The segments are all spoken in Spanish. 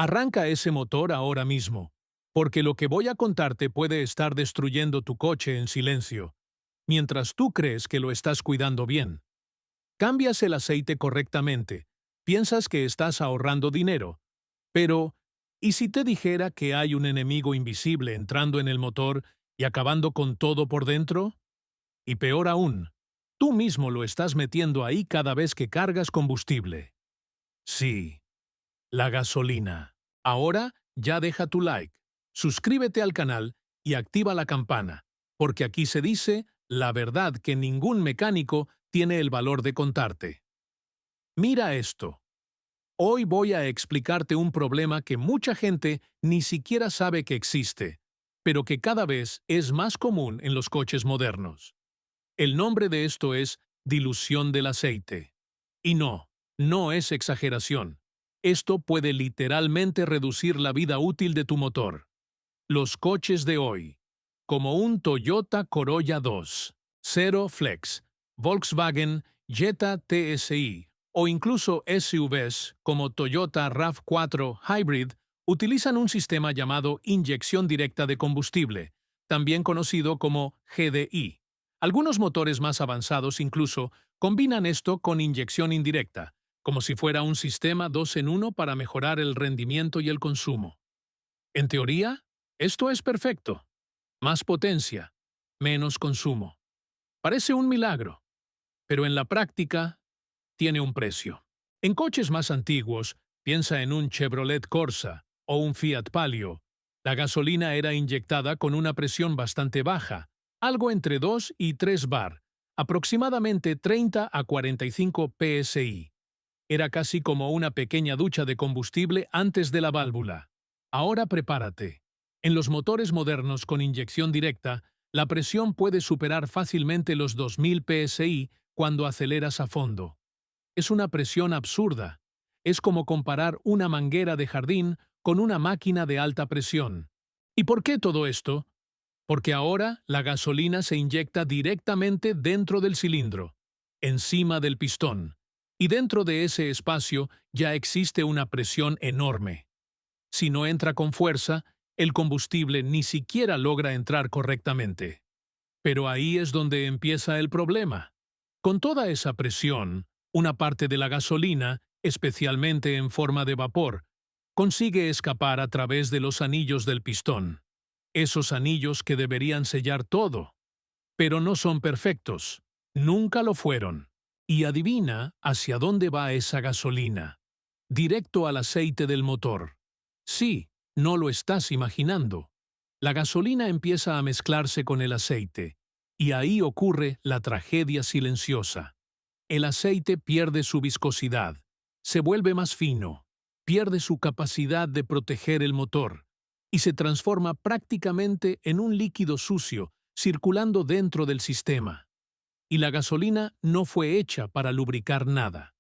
Arranca ese motor ahora mismo, porque lo que voy a contarte puede estar destruyendo tu coche en silencio, mientras tú crees que lo estás cuidando bien. Cambias el aceite correctamente, piensas que estás ahorrando dinero, pero ¿y si te dijera que hay un enemigo invisible entrando en el motor y acabando con todo por dentro? Y peor aún, tú mismo lo estás metiendo ahí cada vez que cargas combustible. Sí, la gasolina. Ahora ya deja tu like, suscríbete al canal y activa la campana, porque aquí se dice la verdad que ningún mecánico tiene el valor de contarte. Mira esto. Hoy voy a explicarte un problema que mucha gente ni siquiera sabe que existe, pero que cada vez es más común en los coches modernos. El nombre de esto es dilución del aceite. Y no es exageración. Esto puede literalmente reducir la vida útil de tu motor. Los coches de hoy, como un Toyota Corolla 2, Zero Flex, Volkswagen Jetta TSI o incluso SUVs como Toyota RAV4 Hybrid, utilizan un sistema llamado inyección directa de combustible, también conocido como GDI. Algunos motores más avanzados incluso combinan esto con inyección indirecta, como si fuera un sistema 2 en 1 para mejorar el rendimiento y el consumo. En teoría, esto es perfecto. Más potencia, menos consumo. Parece un milagro, pero en la práctica tiene un precio. En coches más antiguos, piensa en un Chevrolet Corsa o un Fiat Palio, la gasolina era inyectada con una presión bastante baja, algo entre 2 y 3 bar, aproximadamente 30 a 45 psi. Era casi como una pequeña ducha de combustible antes de la válvula. Ahora prepárate. En los motores modernos con inyección directa, la presión puede superar fácilmente los 2000 psi cuando aceleras a fondo. Es una presión absurda. Es como comparar una manguera de jardín con una máquina de alta presión. ¿Y por qué todo esto? Porque ahora la gasolina se inyecta directamente dentro del cilindro, encima del pistón, y dentro de ese espacio ya existe una presión enorme. Si no entra con fuerza, el combustible ni siquiera logra entrar correctamente. Pero ahí es donde empieza el problema. Con toda esa presión, una parte de la gasolina, especialmente en forma de vapor, consigue escapar a través de los anillos del pistón. Esos anillos que deberían sellar todo. Pero no son perfectos. Nunca lo fueron. Y adivina hacia dónde va esa gasolina. Directo al aceite del motor. Sí, no lo estás imaginando. La gasolina empieza a mezclarse con el aceite. Y ahí ocurre la tragedia silenciosa. El aceite pierde su viscosidad. Se vuelve más fino. Pierde su capacidad de proteger el motor. Y se transforma prácticamente en un líquido sucio circulando dentro del sistema. Y la gasolina no fue hecha para lubricar nada.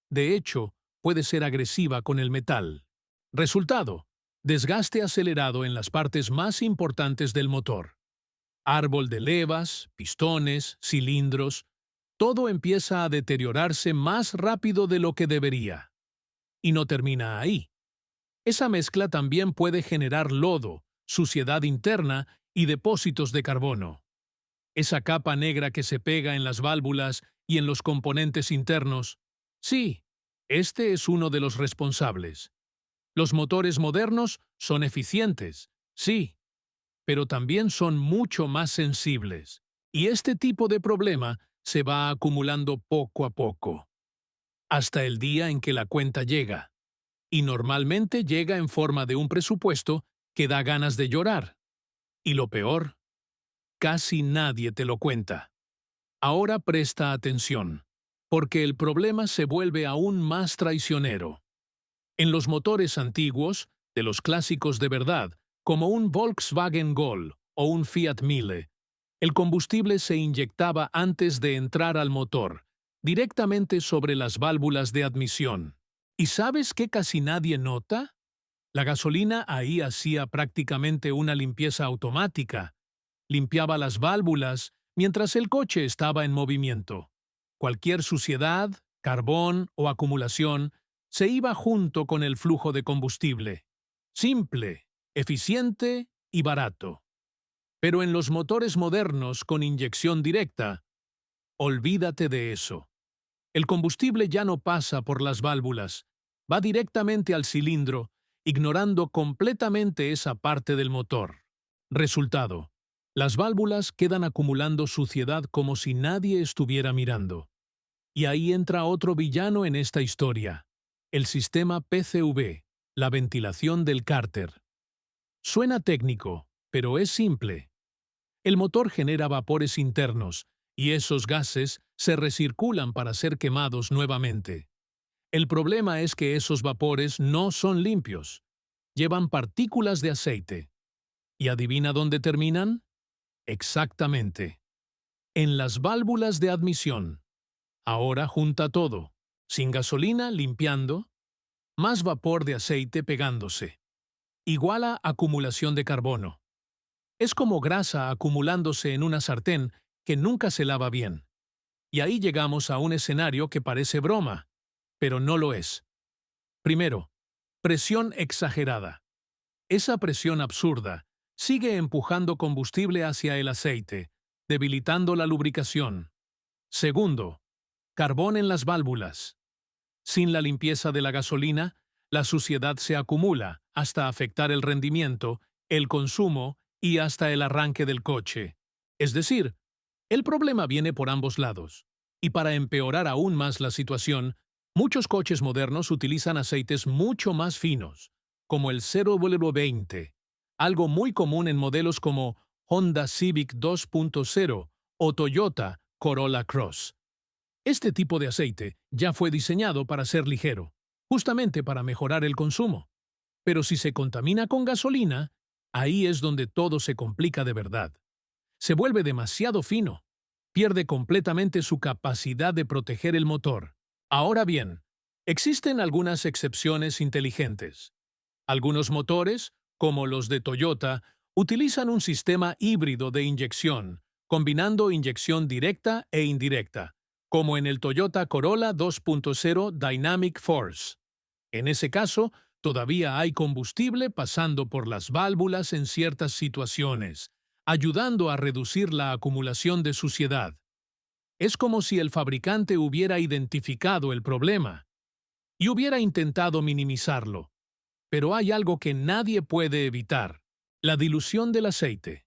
De hecho, puede ser agresiva con el metal. Resultado: desgaste acelerado en las partes más importantes del motor. Árbol de levas, pistones, cilindros, todo empieza a deteriorarse más rápido de lo que debería. Y no termina ahí. Esa mezcla también puede generar lodo, suciedad interna y depósitos de carbono. Esa capa negra que se pega en las válvulas y en los componentes internos. Sí, este es uno de los responsables. Los motores modernos son eficientes, sí, pero también son mucho más sensibles. Y este tipo de problema se va acumulando poco a poco, hasta el día en que la cuenta llega. Y normalmente llega en forma de un presupuesto que da ganas de llorar. Y lo peor, casi nadie te lo cuenta. Ahora presta atención, porque el problema se vuelve aún más traicionero. En los motores antiguos, de los clásicos de verdad, como un Volkswagen Gol o un Fiat Mille, el combustible se inyectaba antes de entrar al motor, directamente sobre las válvulas de admisión. ¿Y sabes qué casi nadie nota? La gasolina ahí hacía prácticamente una limpieza automática. Limpiaba las válvulas mientras el coche estaba en movimiento. Cualquier suciedad, carbón o acumulación se iba junto con el flujo de combustible. Simple, eficiente y barato. Pero en los motores modernos con inyección directa, olvídate de eso. El combustible ya no pasa por las válvulas, va directamente al cilindro, ignorando completamente esa parte del motor. Resultado: las válvulas quedan acumulando suciedad como si nadie estuviera mirando. Y ahí entra otro villano en esta historia: el sistema PCV, la ventilación del cárter. Suena técnico, pero es simple. El motor genera vapores internos, y esos gases se recirculan para ser quemados nuevamente. El problema es que esos vapores no son limpios. Llevan partículas de aceite. ¿Y adivina dónde terminan? Exactamente. En las válvulas de admisión. Ahora junta todo. Sin gasolina limpiando, más vapor de aceite pegándose. Igual a acumulación de carbono. Es como grasa acumulándose en una sartén que nunca se lava bien. Y ahí llegamos a un escenario que parece broma, pero no lo es. Primero, presión exagerada. Esa presión absurda sigue empujando combustible hacia el aceite, debilitando la lubricación. Segundo, carbón en las válvulas. Sin la limpieza de la gasolina, la suciedad se acumula hasta afectar el rendimiento, el consumo y hasta el arranque del coche. Es decir, el problema viene por ambos lados. Y para empeorar aún más la situación, muchos coches modernos utilizan aceites mucho más finos, como el 0W20, algo muy común en modelos como Honda Civic 2.0 o Toyota Corolla Cross. Este tipo de aceite ya fue diseñado para ser ligero, justamente para mejorar el consumo. Pero si se contamina con gasolina, ahí es donde todo se complica de verdad. Se vuelve demasiado fino, pierde completamente su capacidad de proteger el motor. Ahora bien, existen algunas excepciones inteligentes. Algunos motores, como los de Toyota, utilizan un sistema híbrido de inyección, combinando inyección directa e indirecta, como en el Toyota Corolla 2.0 Dynamic Force. En ese caso, todavía hay combustible pasando por las válvulas en ciertas situaciones, ayudando a reducir la acumulación de suciedad. Es como si el fabricante hubiera identificado el problema y hubiera intentado minimizarlo. Pero hay algo que nadie puede evitar: la dilución del aceite.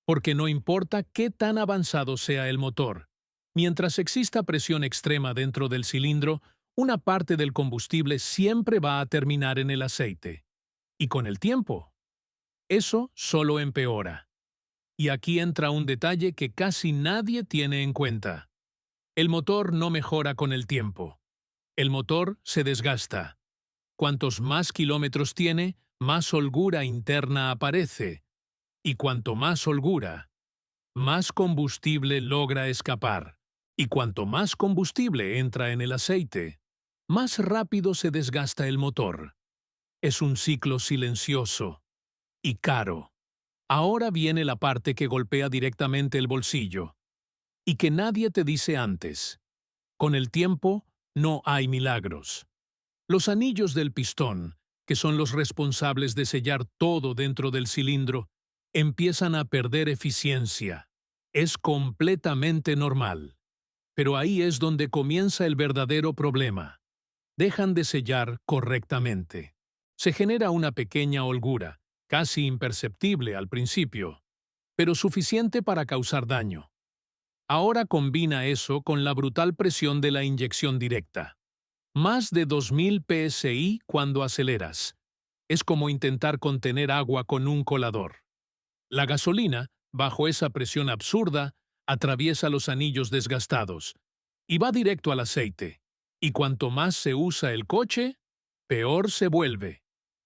Porque no importa qué tan avanzado sea el motor, mientras exista presión extrema dentro del cilindro, una parte del combustible siempre va a terminar en el aceite. Y con el tiempo, eso solo empeora. Y aquí entra un detalle que casi nadie tiene en cuenta. El motor no mejora con el tiempo. El motor se desgasta. Cuantos más kilómetros tiene, más holgura interna aparece. Y cuanto más holgura, más combustible logra escapar. Y cuanto más combustible entra en el aceite, más rápido se desgasta el motor. Es un ciclo silencioso y caro. Ahora viene la parte que golpea directamente el bolsillo y que nadie te dice antes. Con el tiempo, no hay milagros. Los anillos del pistón, que son los responsables de sellar todo dentro del cilindro, empiezan a perder eficiencia. Es completamente normal. Pero ahí es donde comienza el verdadero problema. Dejan de sellar correctamente. Se genera una pequeña holgura, casi imperceptible al principio, pero suficiente para causar daño. Ahora combina eso con la brutal presión de la inyección directa. Más de 2000 psi cuando aceleras. Es como intentar contener agua con un colador. La gasolina, bajo esa presión absurda, atraviesa los anillos desgastados y va directo al aceite. Y cuanto más se usa el coche, peor se vuelve.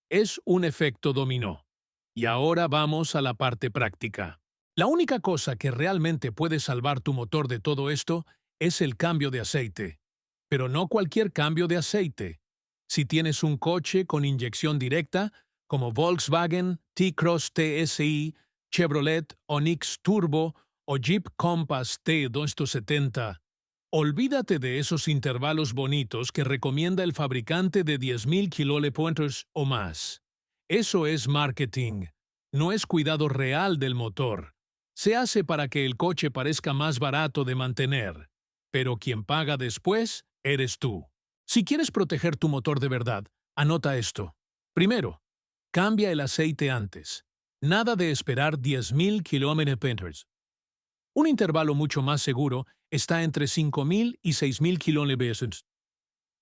Es un efecto dominó. Y ahora vamos a la parte práctica. La única cosa que realmente puede salvar tu motor de todo esto es el cambio de aceite. Pero no cualquier cambio de aceite. Si tienes un coche con inyección directa, como Volkswagen T-Cross TSI, Chevrolet Onix Turbo o Jeep Compass T270, Olvídate de esos intervalos bonitos que recomienda el fabricante de 10.000 kilolepointers o más. Eso es marketing, no es cuidado real del motor. Se hace para que el coche parezca más barato de mantener, pero quien paga después eres tú. Si quieres proteger tu motor de verdad, anota esto. Primero, cambia el aceite antes. Nada de esperar 10.000 kilometers. Un intervalo mucho más seguro está entre 5.000 y 6.000 kilometers,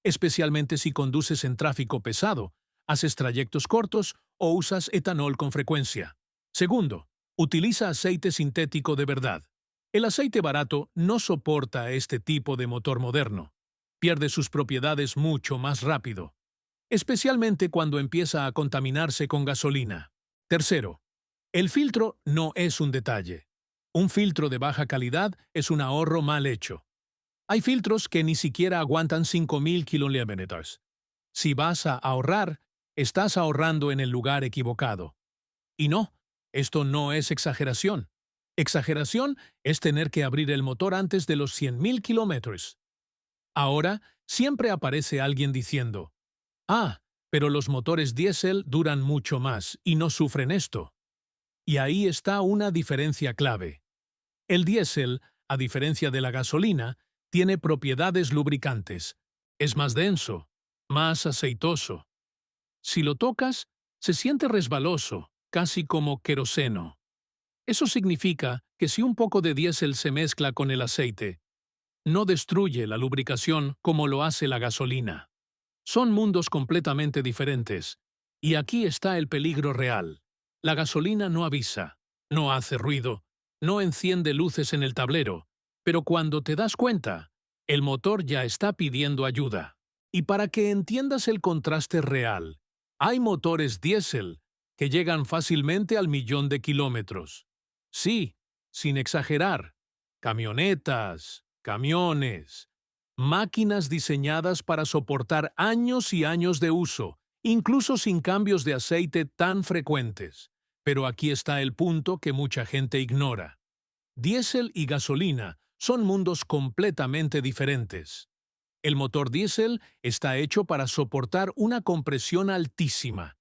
especialmente si conduces en tráfico pesado, haces trayectos cortos o usas etanol con frecuencia. Segundo, utiliza aceite sintético de verdad. El aceite barato no soporta este tipo de motor moderno. Pierde sus propiedades mucho más rápido, especialmente cuando empieza a contaminarse con gasolina. Tercero, el filtro no es un detalle. Un filtro de baja calidad es un ahorro mal hecho. Hay filtros que ni siquiera aguantan 5.000 kilometers. Si vas a ahorrar, estás ahorrando en el lugar equivocado. Y no, esto no es exageración. Exageración es tener que abrir el motor antes de los 100.000 kilómetros. Ahora, siempre aparece alguien diciendo, pero los motores diésel duran mucho más y no sufren esto. Y ahí está una diferencia clave. El diésel, a diferencia de la gasolina, tiene propiedades lubricantes. Es más denso, más aceitoso. Si lo tocas, se siente resbaloso, casi como queroseno. Eso significa que si un poco de diésel se mezcla con el aceite, no destruye la lubricación como lo hace la gasolina. Son mundos completamente diferentes. Y aquí está el peligro real. La gasolina no avisa, no hace ruido, no enciende luces en el tablero, pero cuando te das cuenta, el motor ya está pidiendo ayuda. Y para que entiendas el contraste real, hay motores diésel que llegan fácilmente al 1.000.000 de kilómetros. Sí, sin exagerar. Camionetas, camiones, máquinas diseñadas para soportar años y años de uso, incluso sin cambios de aceite tan frecuentes. Pero aquí está el punto que mucha gente ignora. Diésel y gasolina son mundos completamente diferentes. El motor diésel está hecho para soportar una compresión altísima.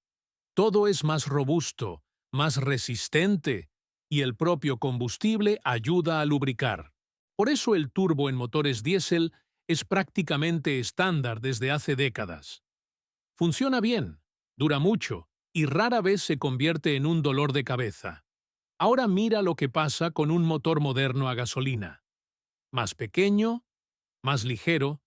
Todo es más robusto, más resistente, y el propio combustible ayuda a lubricar. Por eso el turbo en motores diésel es prácticamente estándar desde hace décadas. Funciona bien, dura mucho, y rara vez se convierte en un dolor de cabeza. Ahora mira lo que pasa con un motor moderno a gasolina. Más pequeño, más ligero,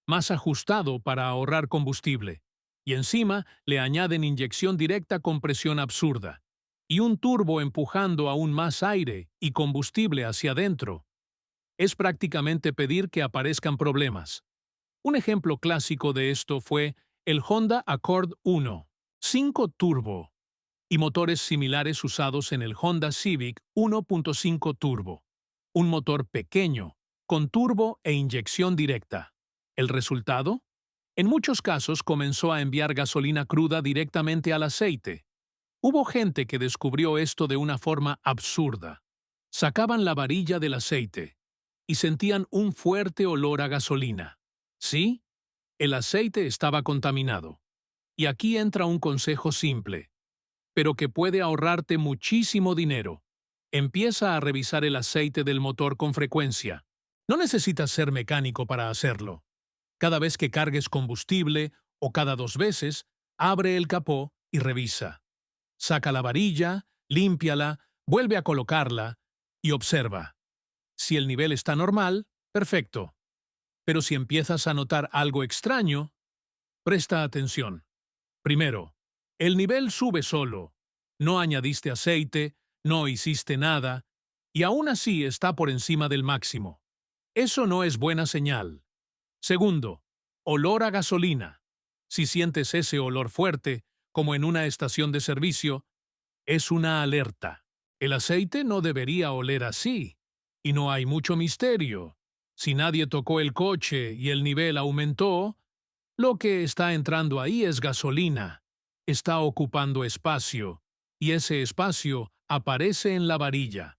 más ajustado para ahorrar combustible. Y encima le añaden inyección directa con presión absurda. Y un turbo empujando aún más aire y combustible hacia adentro. Es prácticamente pedir que aparezcan problemas. Un ejemplo clásico de esto fue el Honda Accord 1, 5 Turbo, y motores similares usados en el Honda Civic 1.5 Turbo. Un motor pequeño, con turbo e inyección directa. ¿El resultado? En muchos casos comenzó a enviar gasolina cruda directamente al aceite. Hubo gente que descubrió esto de una forma absurda. Sacaban la varilla del aceite y sentían un fuerte olor a gasolina. ¿Sí? El aceite estaba contaminado. Y aquí entra un consejo simple, pero que puede ahorrarte muchísimo dinero. Empieza a revisar el aceite del motor con frecuencia. No necesitas ser mecánico para hacerlo. Cada vez que cargues combustible o cada 2 veces, abre el capó y revisa. Saca la varilla, límpiala, vuelve a colocarla y observa. Si el nivel está normal, perfecto. Pero si empiezas a notar algo extraño, presta atención. Primero, el nivel sube solo. No añadiste aceite, no hiciste nada, y aún así está por encima del máximo. Eso no es buena señal. Segundo, olor a gasolina. Si sientes ese olor fuerte, como en una estación de servicio, es una alerta. El aceite no debería oler así. Y no hay mucho misterio. Si nadie tocó el coche y el nivel aumentó, lo que está entrando ahí es gasolina. Está ocupando espacio, y ese espacio aparece en la varilla.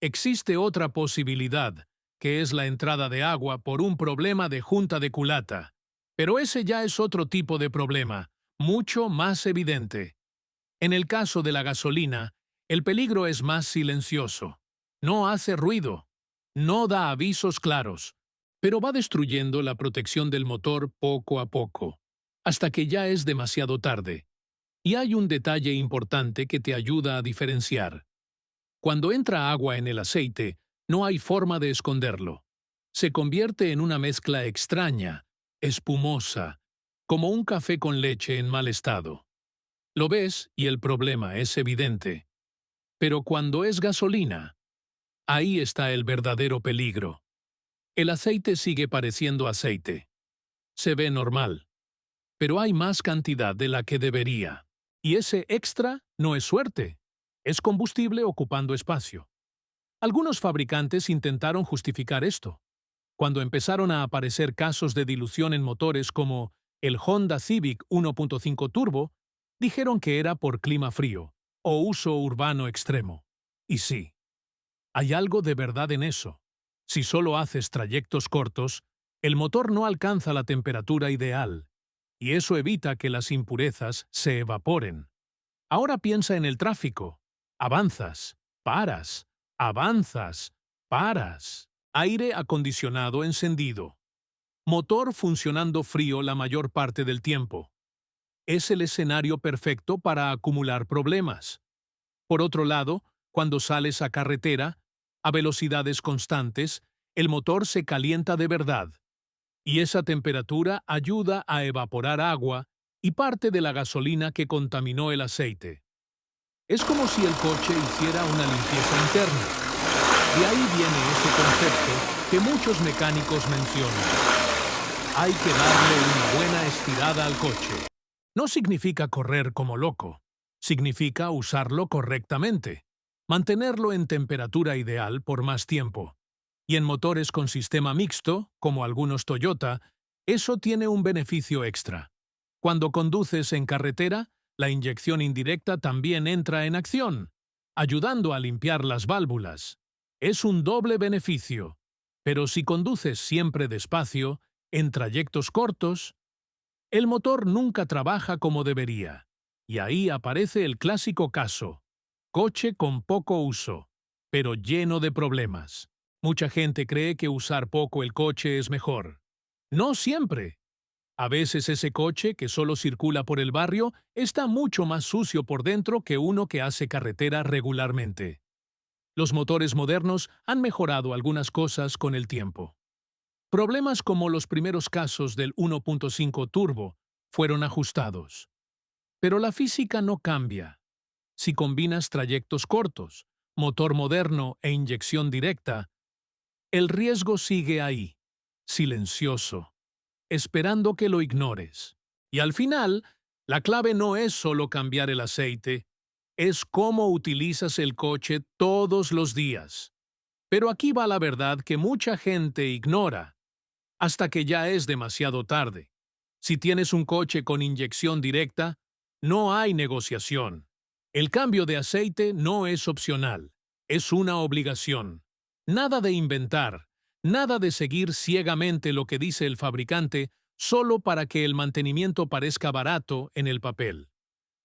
Existe otra posibilidad, que es la entrada de agua por un problema de junta de culata. Pero ese ya es otro tipo de problema, mucho más evidente. En el caso de la gasolina, el peligro es más silencioso. No hace ruido, no da avisos claros, pero va destruyendo la protección del motor poco a poco, hasta que ya es demasiado tarde. Y hay un detalle importante que te ayuda a diferenciar. Cuando entra agua en el aceite, no hay forma de esconderlo. Se convierte en una mezcla extraña, espumosa, como un café con leche en mal estado. Lo ves y el problema es evidente. Pero cuando es gasolina, ahí está el verdadero peligro. El aceite sigue pareciendo aceite. Se ve normal, pero hay más cantidad de la que debería. Y ese extra no es suerte, es combustible ocupando espacio. Algunos fabricantes intentaron justificar esto. Cuando empezaron a aparecer casos de dilución en motores como el Honda Civic 1.5 Turbo, dijeron que era por clima frío o uso urbano extremo. Y sí, hay algo de verdad en eso. Si solo haces trayectos cortos, el motor no alcanza la temperatura ideal, y eso evita que las impurezas se evaporen. Ahora piensa en el tráfico. Avanzas, paras, avanzas, paras. Aire acondicionado encendido. Motor funcionando frío la mayor parte del tiempo. Es el escenario perfecto para acumular problemas. Por otro lado, cuando sales a carretera, a velocidades constantes, el motor se calienta de verdad, y esa temperatura ayuda a evaporar agua y parte de la gasolina que contaminó el aceite. Es como si el coche hiciera una limpieza interna. De ahí viene ese concepto que muchos mecánicos mencionan. Hay que darle una buena estirada al coche. No significa correr como loco. Significa usarlo correctamente. Mantenerlo en temperatura ideal por más tiempo. Y en motores con sistema mixto, como algunos Toyota, eso tiene un beneficio extra. Cuando conduces en carretera, la inyección indirecta también entra en acción, ayudando a limpiar las válvulas. Es un doble beneficio. Pero si conduces siempre despacio, en trayectos cortos, el motor nunca trabaja como debería. Y ahí aparece el clásico caso. Coche con poco uso, pero lleno de problemas. Mucha gente cree que usar poco el coche es mejor. No siempre. A veces ese coche que solo circula por el barrio está mucho más sucio por dentro que uno que hace carretera regularmente. Los motores modernos han mejorado algunas cosas con el tiempo. Problemas como los primeros casos del 1.5 turbo fueron ajustados. Pero la física no cambia. Si combinas trayectos cortos, motor moderno e inyección directa, el riesgo sigue ahí, silencioso, esperando que lo ignores. Y al final, la clave no es solo cambiar el aceite, es cómo utilizas el coche todos los días. Pero aquí va la verdad que mucha gente ignora, hasta que ya es demasiado tarde. Si tienes un coche con inyección directa, no hay negociación. El cambio de aceite no es opcional, es una obligación. Nada de inventar, nada de seguir ciegamente lo que dice el fabricante solo para que el mantenimiento parezca barato en el papel.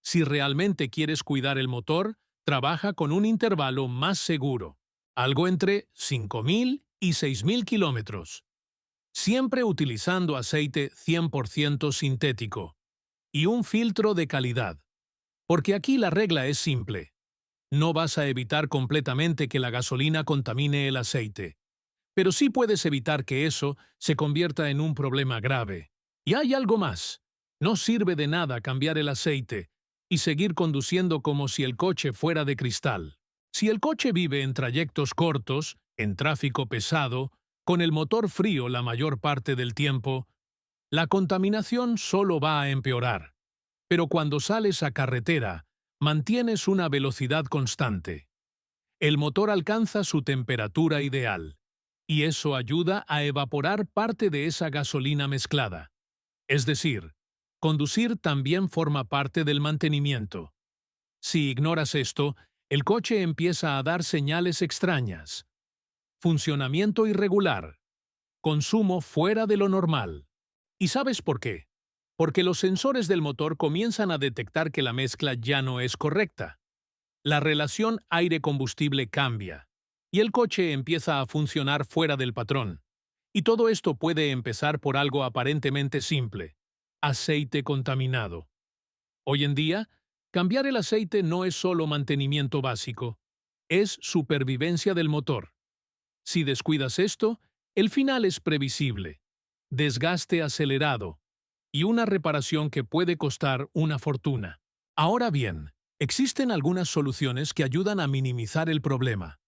Si realmente quieres cuidar el motor, trabaja con un intervalo más seguro, algo entre 5.000 y 6.000 kilómetros. Siempre utilizando aceite 100% sintético y un filtro de calidad. Porque aquí la regla es simple. No vas a evitar completamente que la gasolina contamine el aceite, pero sí puedes evitar que eso se convierta en un problema grave. Y hay algo más. No sirve de nada cambiar el aceite y seguir conduciendo como si el coche fuera de cristal. Si el coche vive en trayectos cortos, en tráfico pesado, con el motor frío la mayor parte del tiempo, la contaminación solo va a empeorar. Pero cuando sales a carretera, mantienes una velocidad constante. El motor alcanza su temperatura ideal, y eso ayuda a evaporar parte de esa gasolina mezclada. Es decir, conducir también forma parte del mantenimiento. Si ignoras esto, el coche empieza a dar señales extrañas. funcionamiento irregular, consumo fuera de lo normal. ¿Y sabes por qué? Porque los sensores del motor comienzan a detectar que la mezcla ya no es correcta. La relación aire-combustible cambia, y el coche empieza a funcionar fuera del patrón. Y todo esto puede empezar por algo aparentemente simple: aceite contaminado. Hoy en día, cambiar el aceite no es solo mantenimiento básico, es supervivencia del motor. Si descuidas esto, el final es previsible: desgaste acelerado y una reparación que puede costar una fortuna. Ahora bien, existen algunas soluciones que ayudan a minimizar el problema,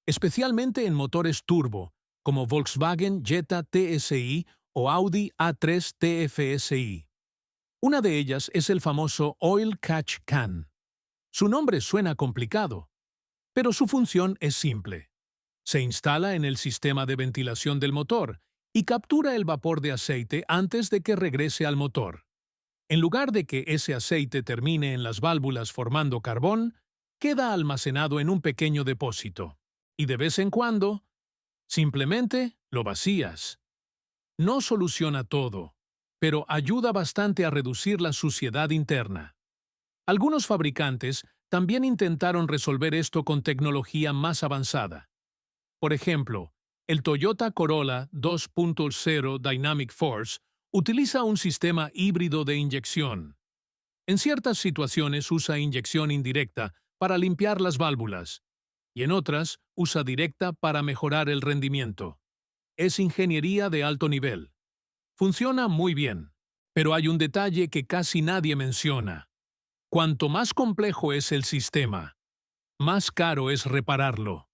especialmente en motores turbo, como Volkswagen Jetta TSI o Audi A3 TFSI. Una de ellas es el famoso Oil Catch Can. Su nombre suena complicado, pero su función es simple. Se instala en el sistema de ventilación del motor y captura el vapor de aceite antes de que regrese al motor. En lugar de que ese aceite termine en las válvulas formando carbón, queda almacenado en un pequeño depósito. Y de vez en cuando, simplemente lo vacías. No soluciona todo, pero ayuda bastante a reducir la suciedad interna. Algunos fabricantes también intentaron resolver esto con tecnología más avanzada. Por ejemplo, el Toyota Corolla 2.0 Dynamic Force utiliza un sistema híbrido de inyección. En ciertas situaciones usa inyección indirecta para limpiar las válvulas, y en otras usa directa para mejorar el rendimiento. Es ingeniería de alto nivel. Funciona muy bien, pero hay un detalle que casi nadie menciona. Cuanto más complejo es el sistema, más caro es repararlo.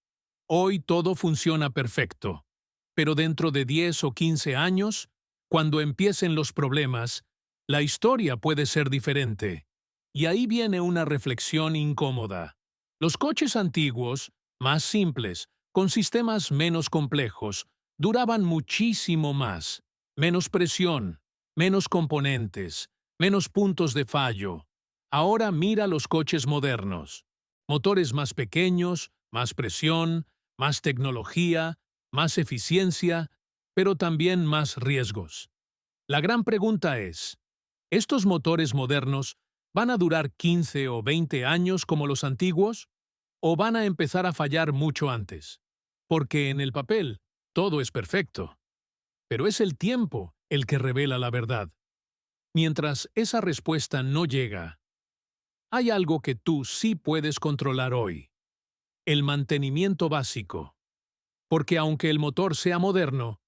Hoy todo funciona perfecto, pero dentro de 10 o 15 años, cuando empiecen los problemas, la historia puede ser diferente. Y ahí viene una reflexión incómoda. Los coches antiguos, más simples, con sistemas menos complejos, duraban muchísimo más. Menos presión, menos componentes, menos puntos de fallo. Ahora mira los coches modernos. Motores más pequeños, más presión, más tecnología, más eficiencia, pero también más riesgos. La gran pregunta es: ¿estos motores modernos van a durar 15 o 20 años como los antiguos? ¿O van a empezar a fallar mucho antes? Porque en el papel todo es perfecto, pero es el tiempo el que revela la verdad. Mientras esa respuesta no llega, hay algo que tú sí puedes controlar hoy: el mantenimiento básico. Porque aunque el motor sea moderno,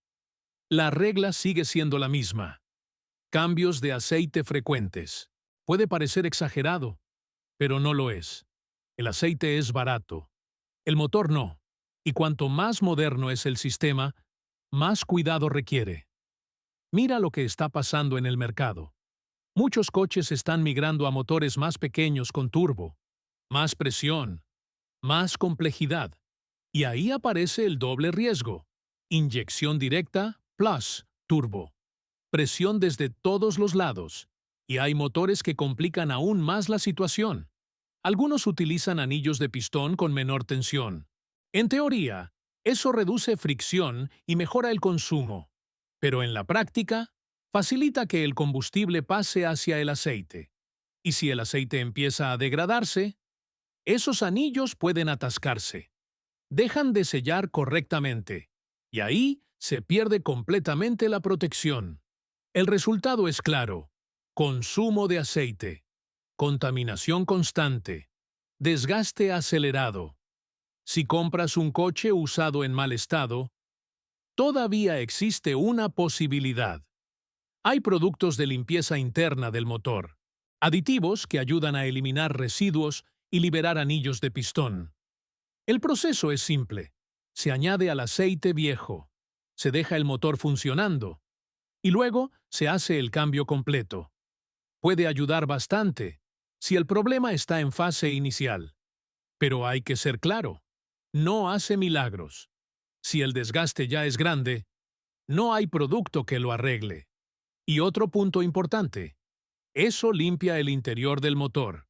la regla sigue siendo la misma: cambios de aceite frecuentes. Puede parecer exagerado, pero no lo es. El aceite es barato, el motor no, y cuanto más moderno es el sistema, más cuidado requiere. Mira lo que está pasando en el mercado. Muchos coches están migrando a motores más pequeños con turbo, más presión, más complejidad. Y ahí aparece el doble riesgo: inyección directa plus turbo. Presión desde todos los lados. Y hay motores que complican aún más la situación. Algunos utilizan anillos de pistón con menor tensión. En teoría, eso reduce fricción y mejora el consumo. Pero en la práctica, facilita que el combustible pase hacia el aceite. Y si el aceite empieza a degradarse, esos anillos pueden atascarse. Dejan de sellar correctamente, y ahí se pierde completamente la protección. El resultado es claro: consumo de aceite, contaminación constante, desgaste acelerado. Si compras un coche usado en mal estado, todavía existe una posibilidad. Hay productos de limpieza interna del motor, aditivos que ayudan a eliminar residuos y liberar anillos de pistón. El proceso es simple: se añade al aceite viejo, se deja el motor funcionando, y luego se hace el cambio completo. Puede ayudar bastante si el problema está en fase inicial. Pero hay que ser claro: no hace milagros. Si el desgaste ya es grande, no hay producto que lo arregle. Y otro punto importante: eso limpia el interior del motor,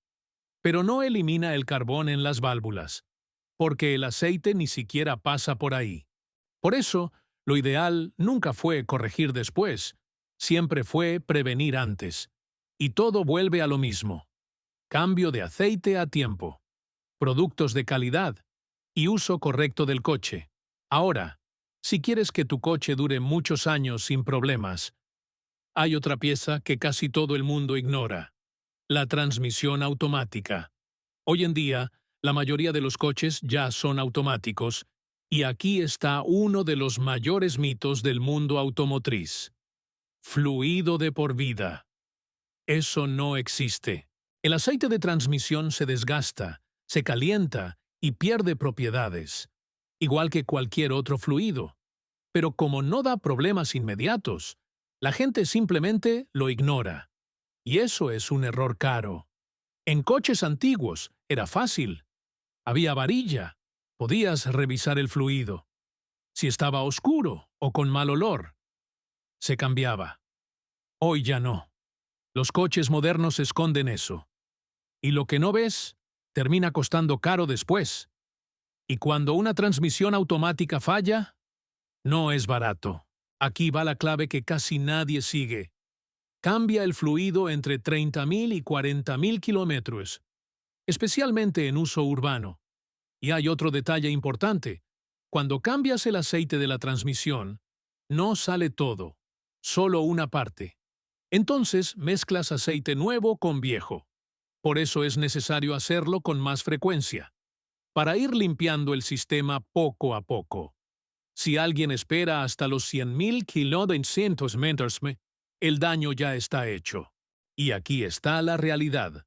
pero no elimina el carbón en las válvulas, porque el aceite ni siquiera pasa por ahí. Por eso, lo ideal nunca fue corregir después, siempre fue prevenir antes. Y todo vuelve a lo mismo. Cambio de aceite a tiempo, productos de calidad y uso correcto del coche. Ahora, si quieres que tu coche dure muchos años sin problemas, hay otra pieza que casi todo el mundo ignora: la transmisión automática. Hoy en día, la mayoría de los coches ya son automáticos, y aquí está uno de los mayores mitos del mundo automotriz. Fluido de por vida. Eso no existe. El aceite de transmisión se desgasta, se calienta y pierde propiedades, igual que cualquier otro fluido. Pero como no da problemas inmediatos, la gente simplemente lo ignora. Y eso es un error caro. En coches antiguos era fácil. Había varilla. Podías revisar el fluido. Si estaba oscuro o con mal olor, se cambiaba. Hoy ya no. Los coches modernos esconden eso. Y lo que no ves, termina costando caro después. Y cuando una transmisión automática falla, no es barato. Aquí va la clave que casi nadie sigue. Cambia el fluido entre 30.000 y 40.000 kilómetros, especialmente en uso urbano. Y hay otro detalle importante. Cuando cambias el aceite de la transmisión, no sale todo, solo una parte. Entonces mezclas aceite nuevo con viejo. Por eso es necesario hacerlo con más frecuencia, para ir limpiando el sistema poco a poco. Si alguien espera hasta los 100.000 kilómetros, el daño ya está hecho. Y aquí está la realidad.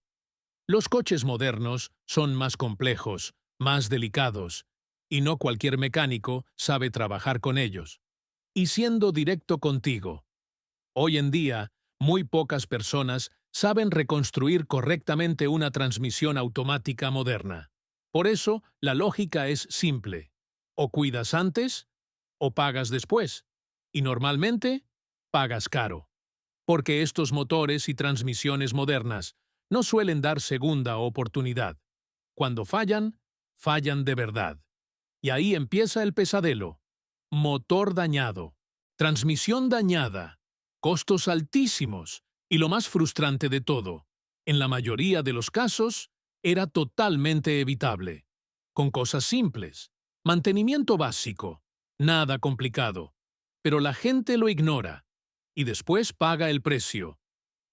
Los coches modernos son más complejos, más delicados, y no cualquier mecánico sabe trabajar con ellos. Y siendo directo contigo, hoy en día, muy pocas personas saben reconstruir correctamente una transmisión automática moderna. Por eso, la lógica es simple. O cuidas antes, o pagas después. Y normalmente, pagas caro. Porque estos motores y transmisiones modernas no suelen dar segunda oportunidad. Cuando fallan, fallan de verdad. Y ahí empieza el pesadelo. Motor dañado, transmisión dañada, costos altísimos y lo más frustrante de todo, en la mayoría de los casos, era totalmente evitable. Con cosas simples, mantenimiento básico, nada complicado. Pero la gente lo ignora y después paga el precio.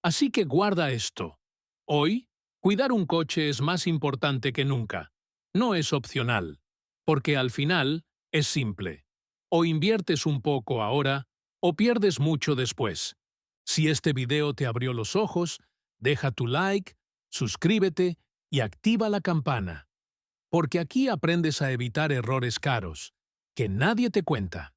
Así que guarda esto. Hoy, cuidar un coche es más importante que nunca. No es opcional, porque al final es simple. O inviertes un poco ahora, o pierdes mucho después. Si este video te abrió los ojos, deja tu like, suscríbete y activa la campana. Porque aquí aprendes a evitar errores caros, que nadie te cuenta.